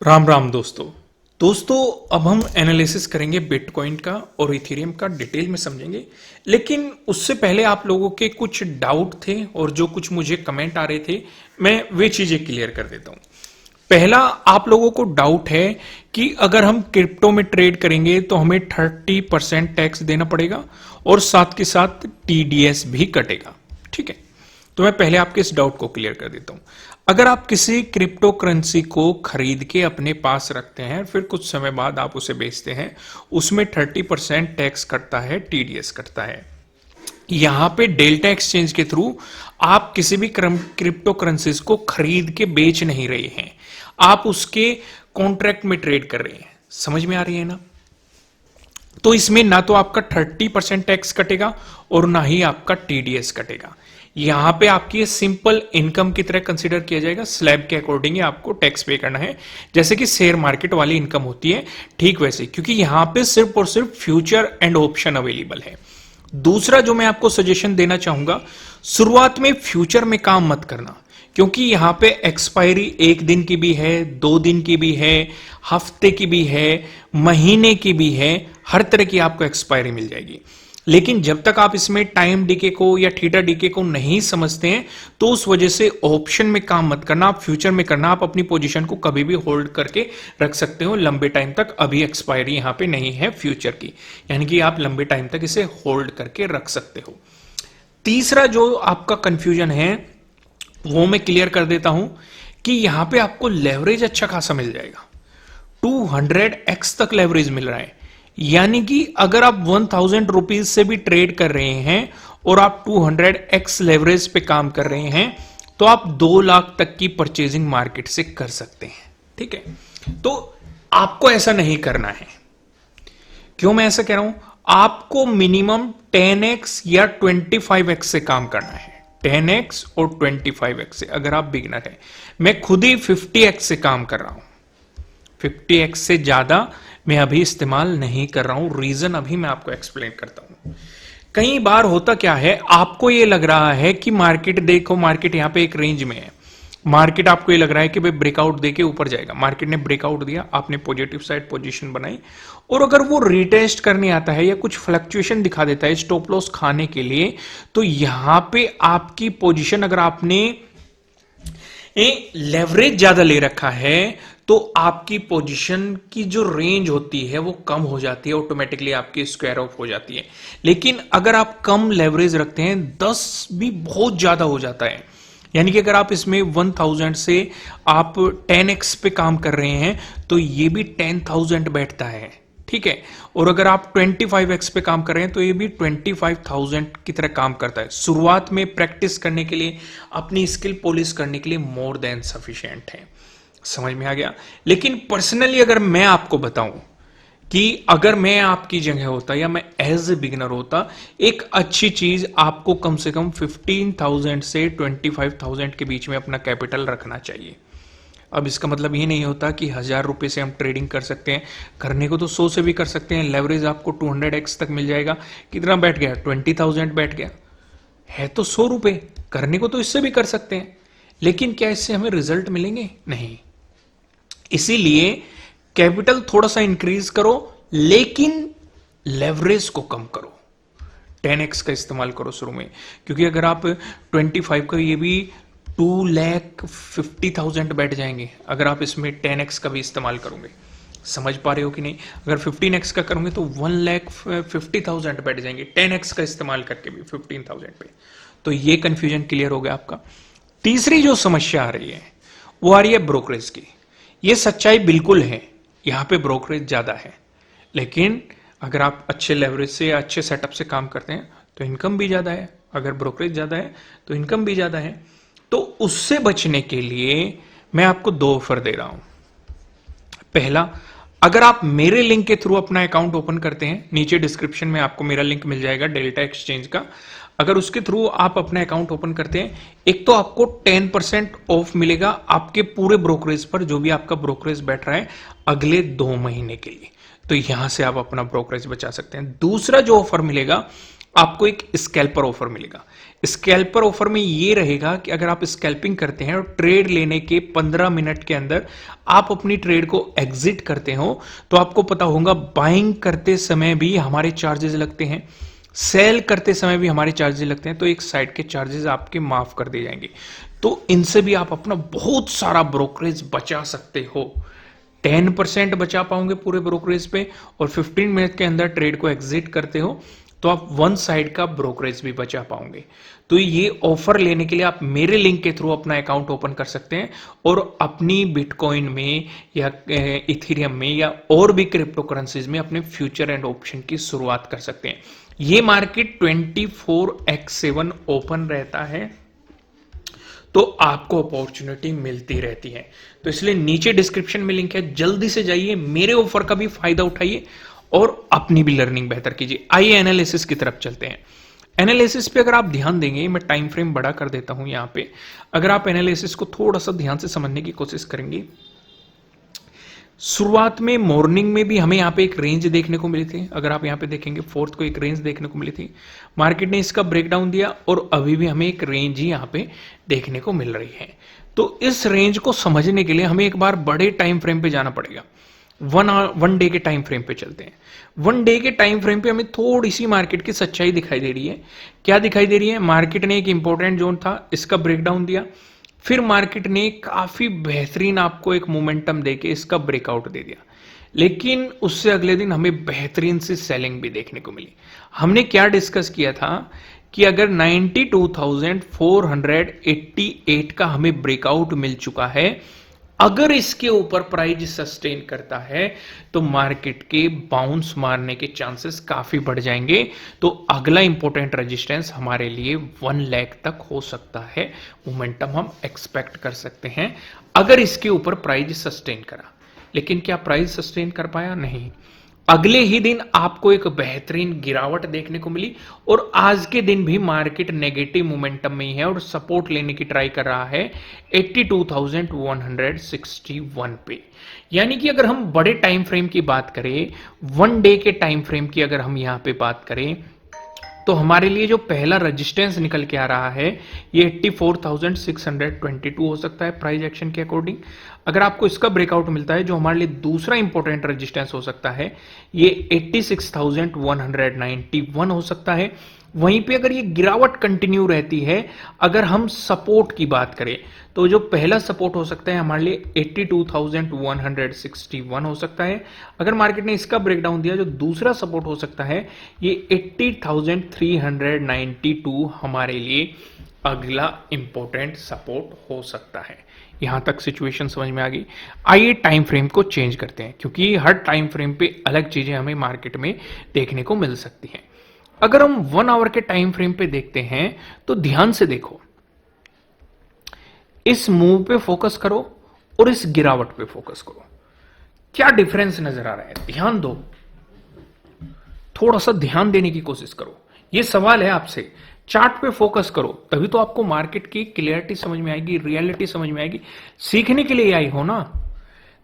राम राम दोस्तों अब हम एनालिसिस करेंगे बिटकॉइन का और इथेरियम का डिटेल में समझेंगे। लेकिन उससे पहले आप लोगों के कुछ डाउट थे और जो कुछ मुझे कमेंट आ रहे थे मैं वे चीजें क्लियर कर देता हूं। पहला, आप लोगों को डाउट है कि अगर हम क्रिप्टो में ट्रेड करेंगे तो हमें 30% टैक्स देना पड़ेगा और साथ के साथ टीडीएस भी कटेगा। ठीक है, तो मैं पहले आपके इस डाउट को क्लियर कर देता हूं। अगर आप किसी क्रिप्टो करेंसी को खरीद के अपने पास रखते हैं, फिर कुछ समय बाद आप उसे बेचते हैं, उसमें 30% टैक्स कटता है, टीडीएस कटता है। यहां पे डेल्टा एक्सचेंज के थ्रू आप किसी भी क्रिप्टो करेंसीज को खरीद के बेच नहीं रहे हैं, आप उसके कॉन्ट्रैक्ट में ट्रेड कर रहे हैं। समझ में आ रही है ना? तो इसमें ना तो आपका 30% टैक्स कटेगा और ना ही आपका टीडीएस कटेगा। यहां पे आपकी सिंपल इनकम की तरह कंसीडर किया जाएगा। स्लैब के अकॉर्डिंग आपको टैक्स पे करना है, जैसे कि शेयर मार्केट वाली इनकम होती है, ठीक वैसे, क्योंकि यहां पे सिर्फ और सिर्फ फ्यूचर एंड ऑप्शन अवेलेबल है। दूसरा जो मैं आपको सजेशन देना चाहूंगा, शुरुआत में फ्यूचर में काम मत करना, क्योंकि यहां पे एक्सपायरी 1 दिन की भी है, 2 दिन की भी है, हफ्ते की भी है, महीने की भी है, हर तरह की आपको एक्सपायरी मिल जाएगी। लेकिन जब तक आप इसमें टाइम डीके को या थीटा डीके को नहीं समझते हैं, तो उस वजह से ऑप्शन में काम मत करना, आप फ्यूचर में करना। आप अपनी पोजीशन को कभी भी होल्ड करके रख सकते हो लंबे टाइम तक। अभी एक्सपायरी यहां पे नहीं है फ्यूचर की, यानी कि आप लंबे टाइम तक इसे होल्ड करके रख सकते हो। तीसरा जो आपका कंफ्यूजन है वो मैं क्लियर कर देता हूं कि यहां पे आपको लेवरेज अच्छा खासा मिल जाएगा। 200x तक लेवरेज मिल रहा है, यानी कि अगर आप 1000 रुपीज से भी ट्रेड कर रहे हैं और आप 200x लेवरेज पे काम कर रहे हैं, तो आप 2 लाख तक की परचेजिंग मार्केट से कर सकते हैं। ठीक है, तो आपको ऐसा नहीं करना है। क्यों मैं ऐसा कह रहा हूं? आपको मिनिमम 10x या 25x से काम करना है। 10x और 25x से, अगर आप बिगिनर हैं। मैं खुद ही 50x से काम कर रहा हूं। 50x से ज्यादा मैं अभी इस्तेमाल नहीं कर रहा हूं। रीजन अभी मैं आपको एक्सप्लेन करता हूं। कई बार होता क्या है, आपको ये लग रहा है कि मार्केट देखो, मार्केट यहां पे एक रेंज में है, मार्केट आपको ये लग रहा है कि भाई ब्रेकआउट देके ऊपर जाएगा। मार्केट ने ब्रेकआउट दिया, आपने पॉजिटिव साइड पोजीशन बनाई, और अगर वो रिटेस्ट करने आता है या कुछ फ्लक्चुएशन दिखा देता है स्टॉप लॉस खाने के लिए, तो यहां पे आपकी पोजीशन, अगर आपने लेवरेज ज्यादा ले रखा है, तो आपकी पोजीशन की जो रेंज होती है वो कम हो जाती है, ऑटोमेटिकली आपकी स्क्वायर ऑफ हो जाती है। लेकिन अगर आप कम लेवरेज रखते हैं, 10 भी बहुत ज्यादा हो जाता है। यानी कि अगर आप इसमें 1000 से आप 10x पे काम कर रहे हैं, तो ये भी 10,000 बैठता है। ठीक है, और अगर आप 25x पे काम कर रहे हैं, तो ये भी 25,000 की तरह काम करता है। शुरुआत में प्रैक्टिस करने के लिए, अपनी स्किल पॉलिश करने के लिए मोर देन सफिशिएंट है। समझ में आ गया? लेकिन पर्सनली अगर मैं आपको बताऊं कि अगर मैं आपकी जगह होता या मैं एज ए बिगिनर होता, एक अच्छी चीज आपको कम से कम 15,000 से 25,000 के बीच में अपना कैपिटल रखना चाहिए। अब इसका मतलब ये नहीं होता कि 1000 रुपए से हम ट्रेडिंग कर सकते हैं। करने को तो 100 से भी कर सकते हैं। लेवरेज आपको 200x तक मिल जाएगा। कितना बैठ गया? 20,000 बैठ गया। है तो 100 रुपए, करने को तो इससे भी कर सकते हैं, लेकिन क्या इससे हमें रिजल्ट मिलेंगे? नहीं। इसीलिए कैपिटल थोड़ा सा इंक्रीज करो, लेकिन लेवरेज को कम करो। 10x का इस्तेमाल करो शुरू में, क्योंकि अगर आप 25 का, ये भी 2,50,000 बैठ जाएंगे अगर आप इसमें 10x का भी इस्तेमाल करोगे। समझ पा रहे हो कि नहीं? अगर 15x का करोगे तो 1,50,000 बैठ जाएंगे 10x का इस्तेमाल करके भी 15,000 पे। तो ये कंफ्यूजन क्लियर हो गया आपका। तीसरी जो समस्या आ रही है वो आ रही है ब्रोकरेज की। ये सच्चाई बिल्कुल है, यहां पे ब्रोकरेज ज्यादा है, लेकिन अगर आप अच्छे लेवरेज से या अच्छे सेटअप से काम करते हैं तो इनकम भी ज्यादा है। अगर ब्रोकरेज ज्यादा है तो इनकम भी ज्यादा है। तो उससे बचने के लिए मैं आपको 2 ऑफर दे रहा हूं। पहला, अगर आप मेरे लिंक के थ्रू अपना अकाउंट ओपन करते हैं, नीचे डिस्क्रिप्शन में आपको मेरा लिंक मिल जाएगा डेल्टा एक्सचेंज का। अगर उसके थ्रू आप अपना अकाउंट ओपन करते हैं, एक तो आपको 10% ऑफ मिलेगा आपके पूरे ब्रोकरेज पर, जो भी आपका ब्रोकरेज बैठ रहा है अगले 2 महीने के लिए। तो यहां से आप अपना ब्रोकरेज बचा सकते हैं। दूसरा जो ऑफर मिलेगा आपको एक स्कैल्पर ऑफर मिलेगा। स्कैल्पर ऑफर में ये रहेगा कि अगर आप स्कैल्पिंग करते हैं और ट्रेड लेने के 15 मिनट के अंदर आप अपनी ट्रेड को एग्जिट करते हो तो आपको पता होगा बाइंग करते समय भी हमारे चार्जेस लगते हैं, सेल करते समय भी हमारे चार्जेस लगते हैं, तो एक साइड के चार्जेस आपके माफ कर दिए जाएंगे। तो इनसे भी आप अपना बहुत सारा ब्रोकरेज बचा सकते हो। 10% बचा पाओगे पूरे ब्रोकरेज पे, और 15 मिनट के अंदर ट्रेड को एग्जिट करते हो तो आप वन साइड का ब्रोकरेज भी बचा पाओगे। तो ये ऑफर लेने के लिए आप मेरे लिंक के थ्रू अपना अकाउंट ओपन कर सकते हैं और अपनी बिटकॉइन में या इथेरियम में या और भी क्रिप्टो करेंसीज में अपने फ्यूचर एंड ऑप्शन की शुरुआत कर सकते हैं। ये मार्केट 24x7 ओपन रहता है, तो आपको अपॉर्चुनिटी मिलती रहती है। तो इसलिए नीचे डिस्क्रिप्शन में लिंक है, जल्दी से जाइए, मेरे ऑफर का भी फायदा उठाइए और अपनी भी लर्निंग बेहतर कीजिए। आइए एनालिसिस की तरफ चलते हैं। एनालिसिस पे अगर आप ध्यान देंगे, मैं टाइम फ्रेम बड़ा कर देता हूं यहां पे, अगर आप एनालिसिस को थोड़ा सा ध्यान से समझने की कोशिश करेंगे, शुरुआत में मॉर्निंग में भी हमें यहां पे एक रेंज देखने को मिली थी। अगर आप यहां पे देखेंगे फोर्थ को एक रेंज देखने को मिली थी, मार्केट ने इसका ब्रेकडाउन दिया और अभी भी हमें एक रेंज ही यहां पे देखने को मिल रही है। तो इस रेंज को समझने के लिए हमें एक बार बड़े टाइम फ्रेम पे जाना पड़ेगा। वन डे के टाइम फ्रेम पे चलते हैं। वन डे के टाइम फ्रेम पे हमें थोड़ी सी मार्केट की सच्चाई दिखाई दे रही है। क्या दिखाई दे रही है? मार्केट ने एक इंपॉर्टेंट जोन था, इसका ब्रेकडाउन दिया, फिर मार्केट ने काफी बेहतरीन आपको एक मोमेंटम देके इसका ब्रेकआउट दे दिया, लेकिन उससे अगले दिन हमें बेहतरीन सी सेलिंग भी देखने को मिली। हमने क्या डिस्कस किया था कि अगर 92,488 का हमें ब्रेकआउट मिल चुका है, अगर इसके ऊपर प्राइस सस्टेन करता है तो मार्केट के बाउंस मारने के चांसेस काफी बढ़ जाएंगे। तो अगला इंपॉर्टेंट रेजिस्टेंस हमारे लिए 1 लाख तक हो सकता है, मोमेंटम हम एक्सपेक्ट कर सकते हैं अगर इसके ऊपर प्राइस सस्टेन करा। लेकिन क्या प्राइस सस्टेन कर पाया? नहीं। अगले ही दिन आपको एक बेहतरीन गिरावट देखने को मिली और आज के दिन भी मार्केट नेगेटिव मोमेंटम में ही है और सपोर्ट लेने की ट्राई कर रहा है 82,161 पे। यानी कि अगर हम बड़े टाइम फ्रेम की बात करें, वन डे के टाइम फ्रेम की अगर हम यहां पे बात करें, तो हमारे लिए जो पहला रेजिस्टेंस निकल के आ रहा है ये 84,622 हो सकता है प्राइस एक्शन के अकॉर्डिंग। अगर आपको इसका ब्रेकआउट मिलता है, जो हमारे लिए दूसरा इंपॉर्टेंट रेजिस्टेंस हो सकता है ये 86,191 हो सकता है। वहीं पे अगर ये गिरावट कंटिन्यू रहती है, अगर हम सपोर्ट की बात करें, तो जो पहला सपोर्ट हो सकता है हमारे लिए 82,161 हो सकता है। अगर मार्केट ने इसका ब्रेकडाउन दिया, जो दूसरा सपोर्ट हो सकता है ये 80,392 हमारे लिए अगला इंपॉर्टेंट सपोर्ट हो सकता है। यहां तक सिचुएशन समझ में आ गई। आइए टाइम फ्रेम को चेंज करते हैं, क्योंकि हर टाइम फ्रेम पे अलग चीजें हमें मार्केट में देखने को मिल सकती हैं। अगर हम 1 आवर के टाइम फ्रेम पे देखते हैं तो ध्यान से देखो, इस मूव पे फोकस करो और इस गिरावट पे फोकस करो। क्या डिफरेंस नजर आ रहा है? ध्यान दो, थोड़ा सा ध्यान देने की कोशिश करो। यह सवाल है आपसे। चार्ट पे फोकस करो, तभी तो आपको मार्केट की क्लियरिटी समझ में आएगी, रियलिटी समझ में आएगी। सीखने के लिए आई हो ना।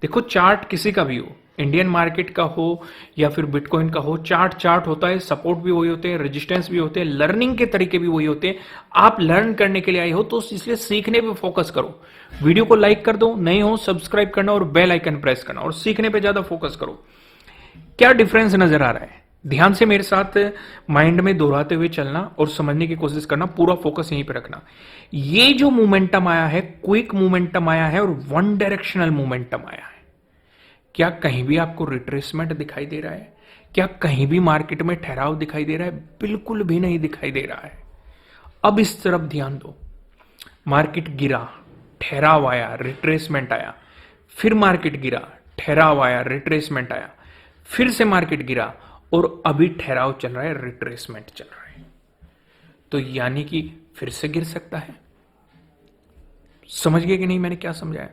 देखो, चार्ट किसी का भी हो, इंडियन मार्केट का हो या फिर बिटकॉइन का हो, चार्ट होता है, सपोर्ट भी वही होते हैं, रेजिस्टेंस भी होते हैं, लर्निंग के तरीके भी वही होते हैं। आप लर्न करने के लिए आए हो तो इसलिए सीखने पे फोकस करो। वीडियो को लाइक कर दो, नहीं हो सब्सक्राइब करना और बेल आइकन प्रेस करना, और सीखने पे ज्यादा फोकस करो। क्या डिफरेंस नजर आ रहा है? ध्यान से मेरे साथ माइंड में दोहराते हुए चलना और समझने की कोशिश करना, पूरा फोकस यहीं पे रखना। ये जो मोमेंटम आया है, क्विक मोमेंटम आया है और वन डायरेक्शनल मोमेंटम आया है। क्या कहीं भी आपको रिट्रेसमेंट दिखाई दे रहा है? क्या कहीं भी मार्केट में ठहराव दिखाई दे रहा है? बिल्कुल भी नहीं दिखाई दे रहा है। अब इस तरफ ध्यान दो। मार्केट गिरा, ठहराव आया, रिट्रेसमेंट आया, फिर मार्केट गिरा, ठहराव आया, रिट्रेसमेंट आया, फिर से मार्केट गिरा और अभी ठहराव चल रहा है, रिट्रेसमेंट चल रहा है। तो यानी कि फिर से गिर सकता है। समझ गए कि नहीं मैंने क्या समझाया?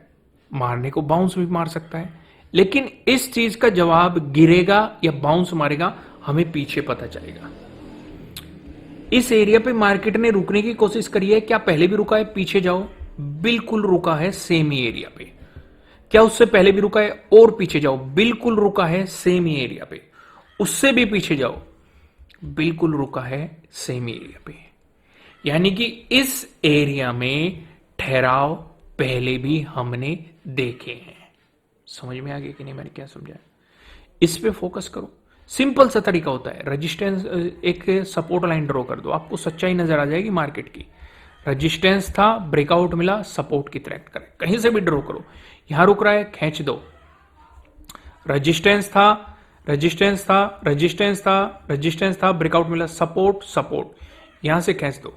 मारने को बाउंस भी मार सकता है, लेकिन इस चीज का जवाब गिरेगा या बाउंस मारेगा हमें पीछे पता चलेगा। इस एरिया पे मार्केट ने रुकने की कोशिश करी है। क्या पहले भी रुका है? पीछे जाओ, बिल्कुल रुका है सेम ही एरिया पे। क्या उससे पहले भी रुका है? और पीछे जाओ, बिल्कुल रुका है सेम ही एरिया पे। उससे भी पीछे जाओ, बिल्कुल रुका है सेम एरिया पे, यानी कि इस एरिया में ठहराव पहले भी हमने देखे हैं। समझ में आ गया कि नहीं मैंने क्या समझाया? इस पे फोकस करो। सिंपल सा तरीका होता है, रेजिस्टेंस, एक सपोर्ट लाइन ड्रॉ कर दो, आपको सच्चाई नजर आ जाएगी मार्केट की। रेजिस्टेंस था, ब्रेकआउट मिला, सपोर्ट की तरह एक्ट करे, कहीं से भी ड्रॉ करो। यहां रुक रहा है, खींच दो। रेजिस्टेंस था, रेजिस्टेंस था, रेजिस्टेंस था, रेजिस्टेंस था, ब्रेकआउट मिला, सपोर्ट, सपोर्ट, यहां से खींच दो।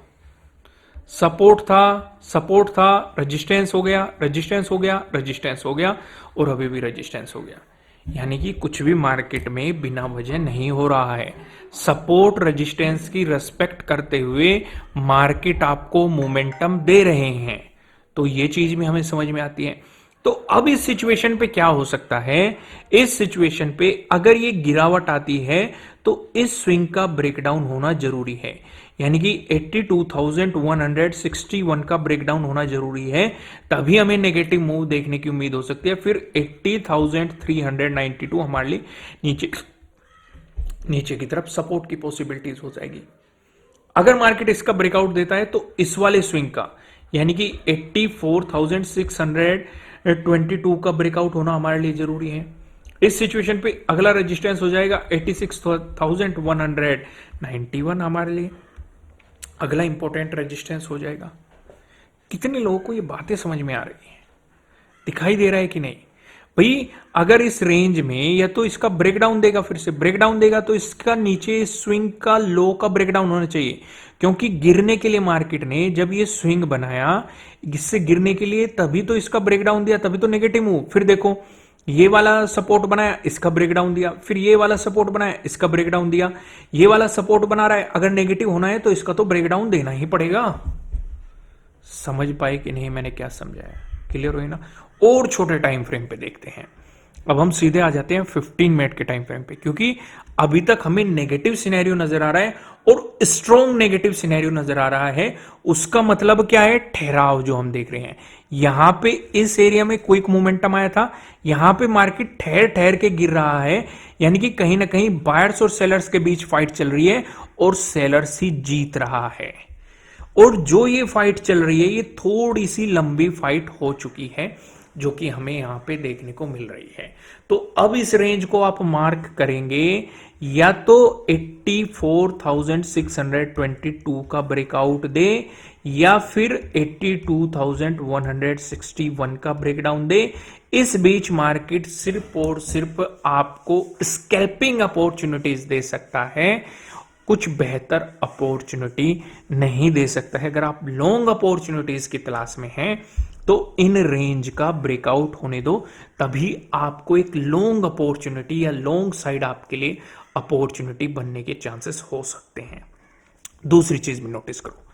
सपोर्ट था, सपोर्ट था, रेजिस्टेंस हो गया, रेजिस्टेंस हो गया, रेजिस्टेंस हो गया, और अभी भी रेजिस्टेंस हो गया। यानी कि कुछ भी मार्केट में बिना वजह नहीं हो रहा है। सपोर्ट रेजिस्टेंस की रेस्पेक्ट करते हुए मार्केट आपको मोमेंटम दे रहे हैं, तो ये चीज भी हमें समझ में आती है। तो अब इस सिचुएशन पे क्या हो सकता है? इस सिचुएशन पे अगर ये गिरावट आती है तो इस स्विंग का ब्रेकडाउन होना जरूरी है, यानी कि 82,161 का ब्रेकडाउन होना जरूरी है, तभी हमें नेगेटिव मूव देखने की उम्मीद हो सकती है। फिर 80,392 हमारे लिए नीचे नीचे की तरफ सपोर्ट की पॉसिबिलिटीज हो जाएगी। अगर मार्केट इसका ब्रेकआउट देता है तो इस वाले स्विंग का, यानी कि 84,622 का ब्रेकआउट होना हमारे लिए जरूरी है। इस सिचुएशन पे अगला रेजिस्टेंस हो जाएगा 86,191 हमारे लिए अगला इंपॉर्टेंट रेजिस्टेंस हो जाएगा। कितने लोगों को ये बातें समझ में आ रही है? दिखाई दे रहा है कि नहीं भाई? अगर इस रेंज में या तो इसका ब्रेकडाउन देगा, फिर से ब्रेकडाउन देगा, तो इसका नीचे स्विंग का लो का ब्रेकडाउन होना चाहिए, क्योंकि गिरने के लिए मार्केट ने जब ये स्विंग बनाया, इससे गिरने के लिए, तभी तो इसका ब्रेकडाउन दिया, तभी तो नेगेटिव मूव। फिर देखो ये वाला सपोर्ट बनाया, इसका ब्रेकडाउन दिया, फिर ये वाला सपोर्ट बनाया, इसका ब्रेकडाउन दिया, ये वाला सपोर्ट बना रहा है, अगर नेगेटिव होना है तो इसका तो ब्रेकडाउन देना ही पड़ेगा। समझ पाए कि नहीं मैंने क्या समझाया? क्लियर हुई ना? और छोटे टाइम फ्रेम पे देखते हैं। अब हम सीधे आ जाते हैं 15 मिनट के टाइम फ्रेम पे, क्योंकि अभी तक हमें नेगेटिव सिनेरियो नजर आ रहा है और स्ट्रॉन्ग नेगेटिव सिनेरियो नजर आ रहा है। उसका मतलब क्या है? ठहराव जो हम देख रहे हैं। यहां पे इस एरिया में क्विक मोमेंटम आया था, यहां पे मार्केट ठहर ठहर के गिर रहा है, यानी कि कहीं ना कहीं बायर्स और सेलर्स के बीच फाइट चल रही है और सेलर्स ही जीत रहा है। और जो ये फाइट चल रही है, ये थोड़ी सी लंबी फाइट हो चुकी है, जो कि हमें यहां पे देखने को मिल रही है। तो अब इस रेंज को आप मार्क करेंगे, या तो 84,622 का ब्रेकआउट दे, या फिर 82,161 का ब्रेकडाउन दे। इस बीच मार्केट सिर्फ और सिर्फ आपको स्कैल्पिंग अपॉर्चुनिटीज दे सकता है, कुछ बेहतर अपॉर्चुनिटी नहीं दे सकता है। अगर आप लॉन्ग अपॉर्चुनिटीज की तलाश में हैं तो इन रेंज का ब्रेकआउट होने दो, तभी आपको एक लॉन्ग अपॉर्चुनिटी या लॉन्ग साइड आपके लिए अपॉर्चुनिटी बनने के चांसेस हो सकते हैं। दूसरी चीज भी नोटिस करो,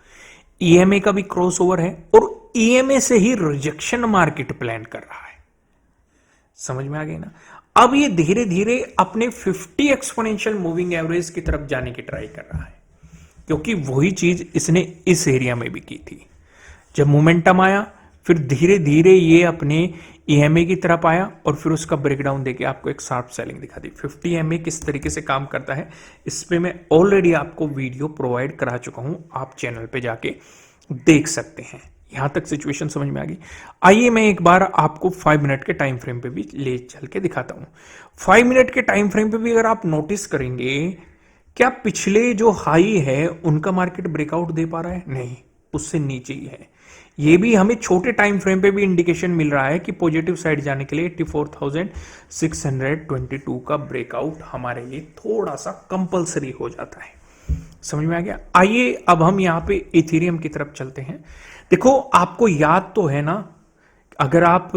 ईएमए का भी क्रॉसओवर है और ईएमए से ही रिजेक्शन मार्केट प्लान कर रहा है। समझ में आ गई ना? अब ये धीरे धीरे अपने 50 एक्सपोनेंशियल मूविंग एवरेज की तरफ जाने की ट्राई कर रहा है, क्योंकि वही चीज इसने इस एरिया में भी की थी। जब मोमेंटम आया, फिर धीरे धीरे ये अपने ईएमए की तरफ आया और फिर उसका ब्रेकडाउन देके आपको एक शार्प सेलिंग दिखा दी। 50 EMA किस तरीके से काम करता है, इस पे मैं ऑलरेडी आपको वीडियो प्रोवाइड करा चुका हूं, आप चैनल पे जाके देख सकते हैं। यहां तक सिचुएशन समझ में आ गई? आइए मैं एक बार आपको 5 मिनट के टाइम फ्रेम पे भी ले चल के दिखाता हूं। 5 मिनट के टाइम फ्रेम पे भी अगर आप नोटिस करेंगे, क्या पिछले जो हाई है उनका मार्केट ब्रेकआउट दे पा रहा है? नहीं, उससे नीचे ही है। ये भी हमें छोटे टाइम फ्रेम पे भी इंडिकेशन मिल रहा है कि पॉजिटिव साइड जाने के लिए 84,622 का ब्रेकआउट हमारे लिए थोड़ा सा कंपलसरी हो जाता है। समझ में आ गया? आइए अब हम यहां पे इथेरियम की तरफ चलते हैं। देखो, आपको याद तो है ना, अगर आप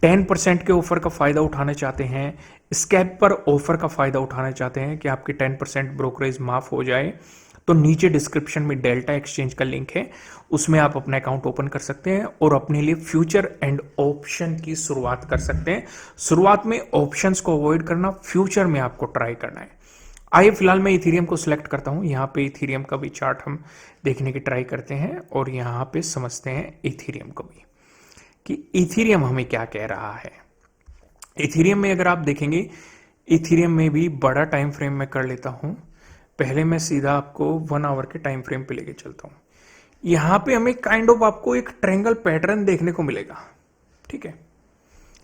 10% के ऑफर का फायदा उठाना चाहते हैं, स्कैप पर ऑफर का फायदा उठाना चाहते हैं कि आपके 10% ब्रोकरेज माफ हो जाए, तो नीचे डिस्क्रिप्शन में डेल्टा एक्सचेंज का लिंक है, उसमें आप अपना अकाउंट ओपन कर सकते हैं और अपने लिए फ्यूचर एंड ऑप्शन की शुरुआत कर सकते हैं। शुरुआत में ऑप्शंस को अवॉइड करना, फ्यूचर में आपको ट्राई करना है। आइए फिलहाल मैं इथेरियम को सिलेक्ट करता हूं। यहाँ पे इथेरियम का भी चार्ट हम देखने की ट्राई करते हैं और यहाँ पे समझते हैं इथेरियम को भी कि इथेरियम हमें क्या कह रहा है। इथेरियम में अगर आप देखेंगे, इथेरियम में भी बड़ा टाइम फ्रेम में कर लेता हूं। पहले मैं सीधा आपको 1 आवर के टाइम फ्रेम पे लेके चलता हूं। यहां पे हमें काइंड ऑफ आपको एक ट्रायंगल पैटर्न देखने को मिलेगा, ठीक है।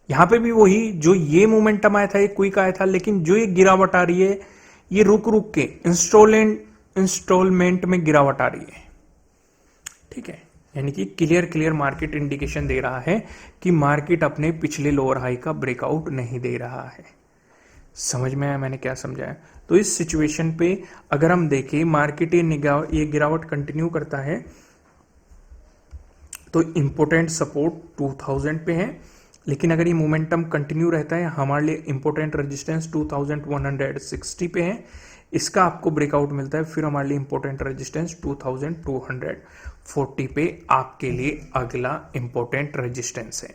यहां पे भी वही जो ये मोमेंटम आया था, ये क्विक आया था, लेकिन जो ये गिरावट आ रही है ये रुक रुक के इंस्टॉलमेंट में गिरावट आ रही है, ठीक है। यानी कि क्लियर मार्केट इंडिकेशन दे रहा है कि मार्केट अपने पिछले लोअर हाई का ब्रेकआउट नहीं दे रहा है। समझ में आया मैंने क्या समझाया? तो इस सिचुएशन पे अगर हम देखें मार्केट ये गिरावट कंटिन्यू करता है तो इंपोर्टेंट सपोर्ट 2000 पे है, लेकिन अगर ये मोमेंटम कंटिन्यू रहता है हमारे लिए इंपोर्टेंट रेजिस्टेंस 2160 पे है। इसका आपको ब्रेकआउट मिलता है फिर हमारे लिए इंपोर्टेंट रेजिस्टेंस 2240 पे आपके लिए अगला इंपोर्टेंट रेजिस्टेंस है।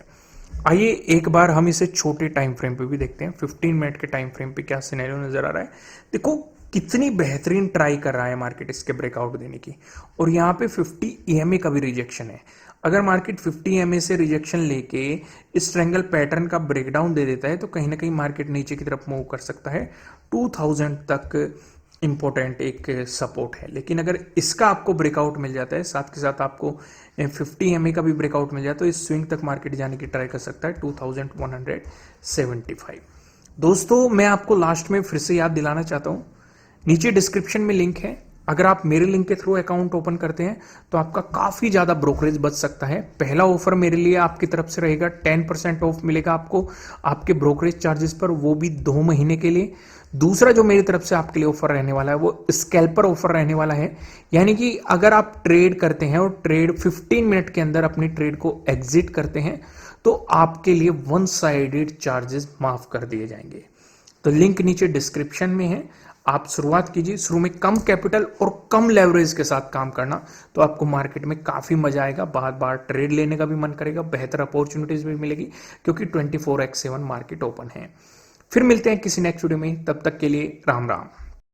आइए एक बार हम इसे छोटे टाइम फ्रेम पे भी देखते हैं। 15 मिनट के टाइम फ्रेम पे क्या सिनेरियो नजर आ रहा है। देखो कितनी बेहतरीन ट्राई कर रहा है मार्केट इसके ब्रेकआउट देने की, और यहाँ पे 50 EMA का भी रिजेक्शन है। अगर मार्केट 50 EMA से रिजेक्शन लेके इस ट्रायंगल पैटर्न का ब्रेकडाउन दे देता है तो कहीं ना कहीं मार्केट नीचे की तरफ मूव कर सकता है। 2000 तक इंपॉर्टेंट एक सपोर्ट है, लेकिन अगर इसका आपको ब्रेकआउट मिल जाता है साथ के साथ आपको 50 EMA का भी ब्रेकआउट मिल जाए तो इस स्विंग तक मार्केट जाने की ट्राई कर सकता है 2175। दोस्तों मैं आपको लास्ट में फिर से याद दिलाना चाहता हूं, नीचे डिस्क्रिप्शन में लिंक है। अगर आप मेरे लिंक के थ्रू अकाउंट ओपन करते हैं तो आपका काफी ज्यादा ब्रोकरेज बच सकता है। पहला ऑफर मेरे लिए आपकी तरफ से रहेगा, 10% ऑफ मिलेगा आपको आपके ब्रोकरेज चार्जेस पर, वो भी 2 महीने के लिए। दूसरा जो मेरी तरफ से आपके लिए ऑफर रहने वाला है वो स्कैल्पर ऑफर रहने वाला है, यानी कि अगर आप ट्रेड करते हैं और ट्रेड 15 मिनट के अंदर अपनी ट्रेड को एग्जिट करते हैं तो आपके लिए 1 साइडेड चार्जेस माफ कर दिए जाएंगे। तो लिंक नीचे डिस्क्रिप्शन में है, आप शुरुआत कीजिए। शुरू में कम कैपिटल और कम लेवरेज के साथ काम करना तो आपको मार्केट में काफी मजा आएगा, बार बार ट्रेड लेने का भी मन करेगा, बेहतर अपॉर्चुनिटीज भी मिलेगी क्योंकि 24x7 मार्केट ओपन है। फिर मिलते हैं किसी नेक्स्ट वीडियो में, तब तक के लिए राम राम।